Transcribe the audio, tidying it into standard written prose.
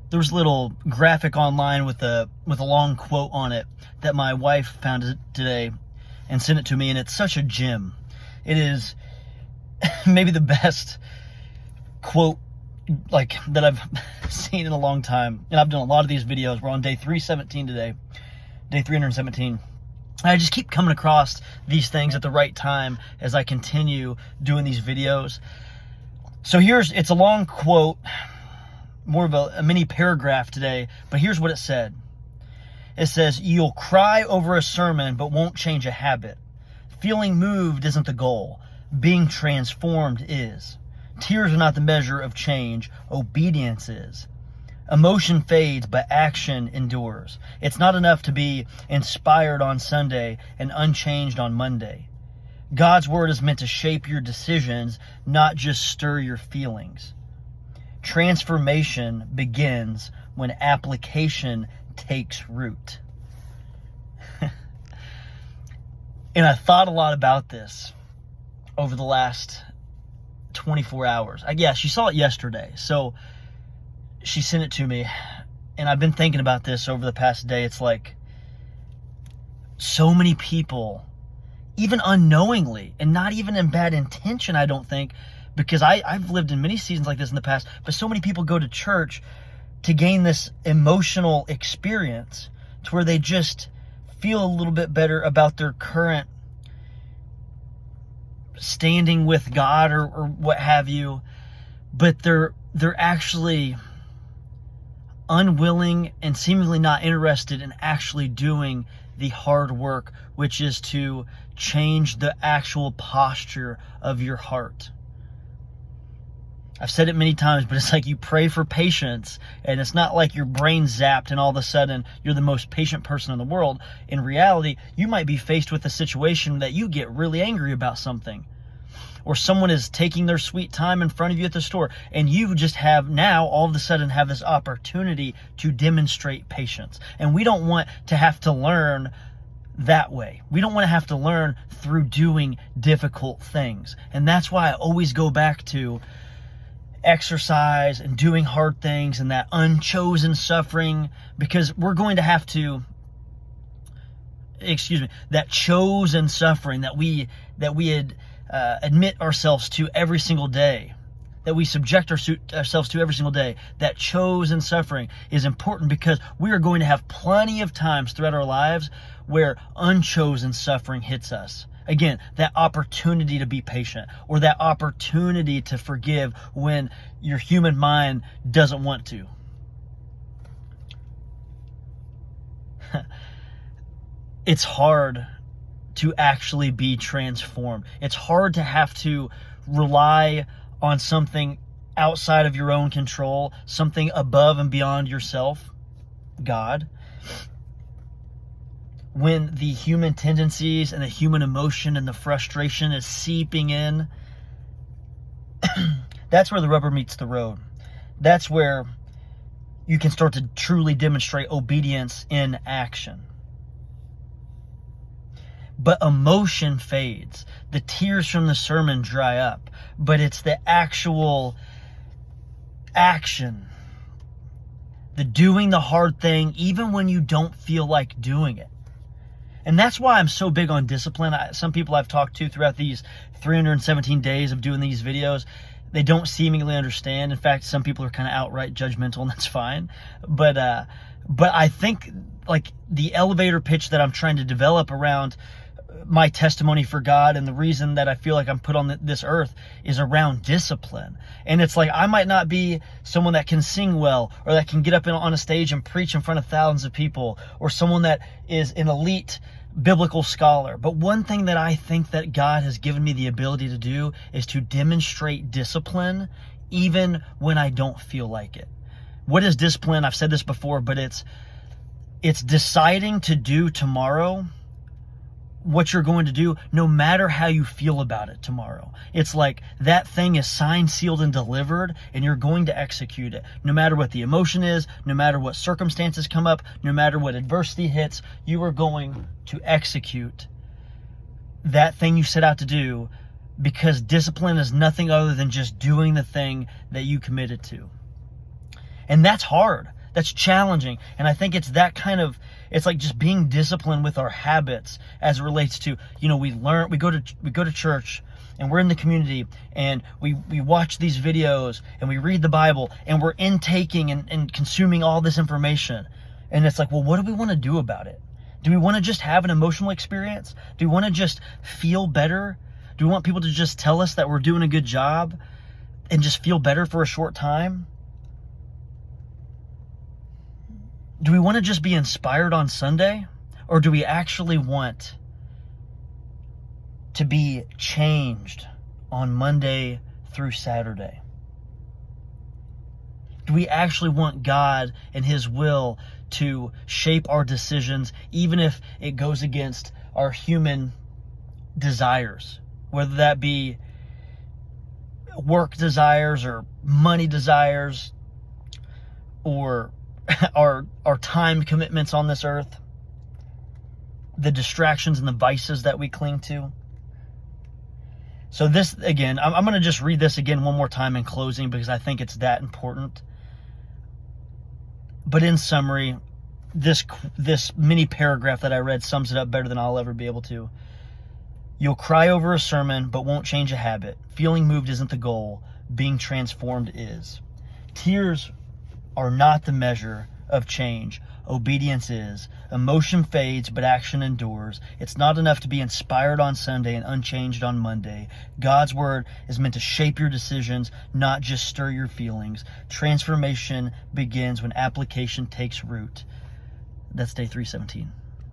there was a little graphic online with a long quote on it that my wife found today and sent it to me, and it's such a gem. It is maybe the best quote like that I've seen in a long time. And I've done a lot of these videos. We're on day 317 today, day 317. I just keep coming across these things at the right time as I continue doing these videos. So it's a long quote, more of a mini paragraph today, but here's what it said. It says, "You'll cry over a sermon, but won't change a habit. Feeling moved isn't the goal. Being transformed is. Tears are not the measure of change. Obedience is. Emotion fades, but action endures. It's not enough to be inspired on Sunday and unchanged on Monday. God's word is meant to shape your decisions, not just stir your feelings. Transformation begins when application takes root." And I thought a lot about this over the last 24 hours. She saw it yesterday. So she sent it to me, and I've been thinking about this over the past day. It's like so many people, even unknowingly, and not even in bad intention, I don't think, because I've lived in many seasons like this in the past, but so many people go to church to gain this emotional experience to where they just feel a little bit better about their current standing with God or what have you, but they're actually unwilling and seemingly not interested in actually doing the hard work, which is to change the actual posture of your heart. I've said it many times, but it's like you pray for patience, and it's not like your brain zapped and all of a sudden you're the most patient person in the world. In reality, you might be faced with a situation that you get really angry about something, or someone is taking their sweet time in front of you at the store, and you just have now all of a sudden have this opportunity to demonstrate patience. And we don't want to have to learn that way. We don't want to have to learn through doing difficult things. And that's why I always go back to exercise and doing hard things and that unchosen suffering, because we're going to have to, that chosen suffering that we admit ourselves to every single day, that we subject ourselves to every single day. That chosen suffering is important because we are going to have plenty of times throughout our lives where unchosen suffering hits us. Again, that opportunity to be patient, or that opportunity to forgive when your human mind doesn't want to. It's hard to actually be transformed. It's hard to have to rely on something outside of your own control, something above and beyond yourself, God, when the human tendencies and the human emotion and the frustration is seeping in. That's where the rubber meets the road. That's where you can start to truly demonstrate obedience in action. But emotion fades. The tears from the sermon dry up. But it's the actual action, the doing the hard thing, even when you don't feel like doing it. And that's why I'm so big on discipline. Some people I've talked to throughout these 317 days of doing these videos, they don't seemingly understand. In fact, some people are kind of outright judgmental, and that's fine. But I think like the elevator pitch that I'm trying to develop around my testimony for God, and the reason that I feel like I'm put on this earth, is around discipline. And it's like, I might not be someone that can sing well, or that can get up on a stage and preach in front of thousands of people, or someone that is an elite biblical scholar. But one thing that I think that God has given me the ability to do is to demonstrate discipline even when I don't feel like it. What is discipline? I've said this before, but it's deciding to do tomorrow what you're going to do, no matter how you feel about it tomorrow. It's like that thing is signed, sealed, and delivered, and you're going to execute it. No matter what the emotion is, no matter what circumstances come up, no matter what adversity hits, you are going to execute that thing you set out to do, because discipline is nothing other than just doing the thing that you committed to. And that's hard. That's challenging. And I think it's that kind of, it's like just being disciplined with our habits as it relates to, we go to church, and we're in the community, and we watch these videos, and we read the Bible, and we're intaking and consuming all this information. And it's like, well, what do we want to do about it? Do we want to just have an emotional experience? Do we want to just feel better? Do we want people to just tell us that we're doing a good job and just feel better for a short time? Do we want to just be inspired on Sunday? Or do we actually want to be changed on Monday through Saturday? Do we actually want God and His will to shape our decisions, even if it goes against our human desires, whether that be work desires or money desires or our time commitments on this earth, the distractions and the vices that we cling to? So this, again, I'm going to just read this again one more time in closing because I think it's that important. But in summary, this mini paragraph that I read sums it up better than I'll ever be able to. You'll cry over a sermon, but won't change a habit. Feeling moved isn't the goal. Being transformed is. Tears are not the measure of change. Obedience is. Emotion fades, but action endures. It's not enough to be inspired on Sunday and unchanged on Monday. God's word is meant to shape your decisions, not just stir your feelings. Transformation begins when application takes root. That's day 317.